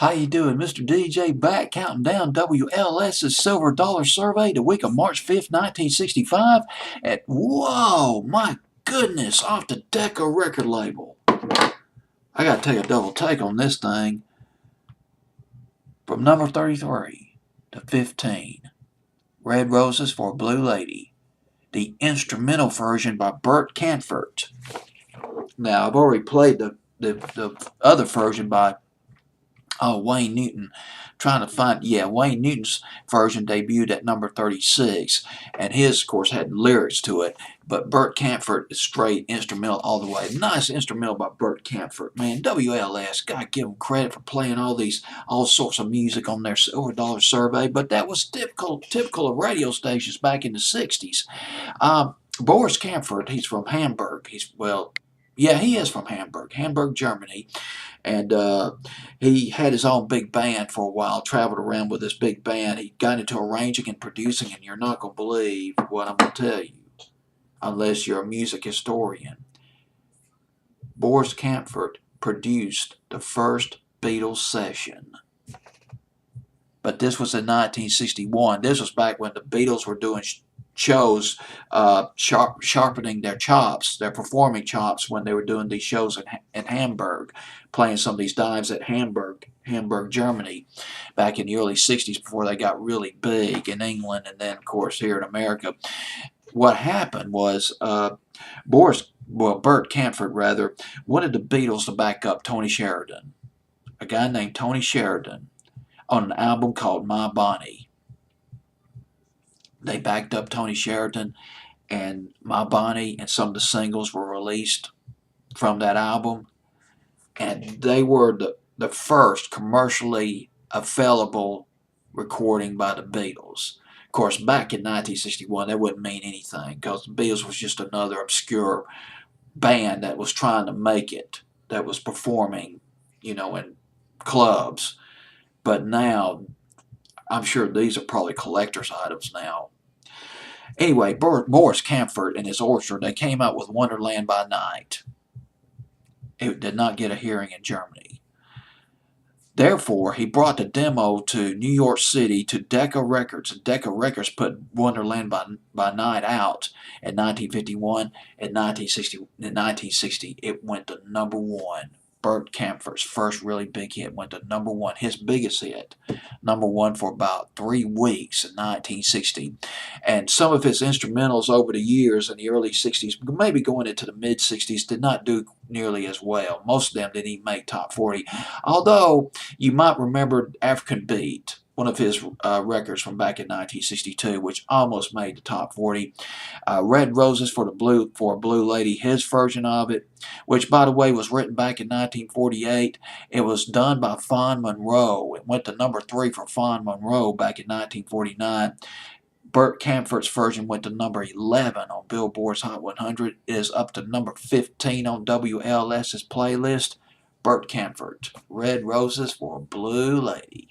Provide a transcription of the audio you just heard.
How you doing? Mr. DJ back counting down WLS's Silver Dollar Survey the week of March 5th, 1965. And whoa, my goodness, off the Decca record label. I gotta take a double take on this thing. From number 33 to 15, Red Roses for a Blue Lady. The instrumental version by Bert Kaempfert. Now, I've already played the other version by Wayne Newton. Trying to find, Wayne Newton's version debuted at number 36, and his, of course, had lyrics to it, but Bert Kaempfert is straight instrumental all the way. Nice instrumental by Bert Kaempfert, man. WLS, gotta give them credit for playing all sorts of music on their Silver Dollar Survey, but that was typical of radio stations back in the 60s. Boris Kaempfert, he's from Hamburg. He is from Hamburg, Germany. And he had his own big band for a while, traveled around with this big band. He got into arranging and producing, and you're not going to believe what I'm going to tell you, unless you're a music historian. Boris Kaempfert produced the first Beatles session. But this was in 1961. This was back when the Beatles were doing shows, sharpening their chops, their performing chops, when they were doing these shows in Hamburg, playing some of these dives at Hamburg, Germany, back in the early 60s before they got really big in England and then, of course, here in America. What happened was Bert Kaempfert, rather, wanted the Beatles to back up Tony Sheridan, a guy named Tony Sheridan, on an album called My Bonnie. They backed up Tony Sheridan, and My Bonnie and some of the singles were released from that album, and they were the first commercially available recording by the Beatles. Of course, back in 1961, that wouldn't mean anything, because the Beatles was just another obscure band that was trying to make it, that was performing, in clubs. But now, I'm sure these are probably collector's items now. Anyway, Boris Kaempfert and his orchestra, they came out with Wonderland by Night. It did not get a hearing in Germany. Therefore, he brought the demo to New York City to Decca Records, and Decca Records put Wonderland by Night out in 1951. In 1960, it went to number one. Bert Kaempfert's first really big hit went to number one, his biggest hit, number one for about 3 weeks in 1960. And some of his instrumentals over the years in the early 60s, maybe going into the mid-60s, did not do nearly as well. Most of them didn't even make top 40. Although, you might remember African Beat, one of his records from back in 1962, which almost made the top 40. Red Roses for a Blue Lady, his version of it, which, by the way, was written back in 1948. It was done by Fawn Monroe. It went to number 3 for Fawn Monroe back in 1949. Bert Kaempfert's version went to number 11 on Billboard's Hot 100. It is up to number 15 on WLS's playlist. Bert Kaempfert, Red Roses for a Blue Lady.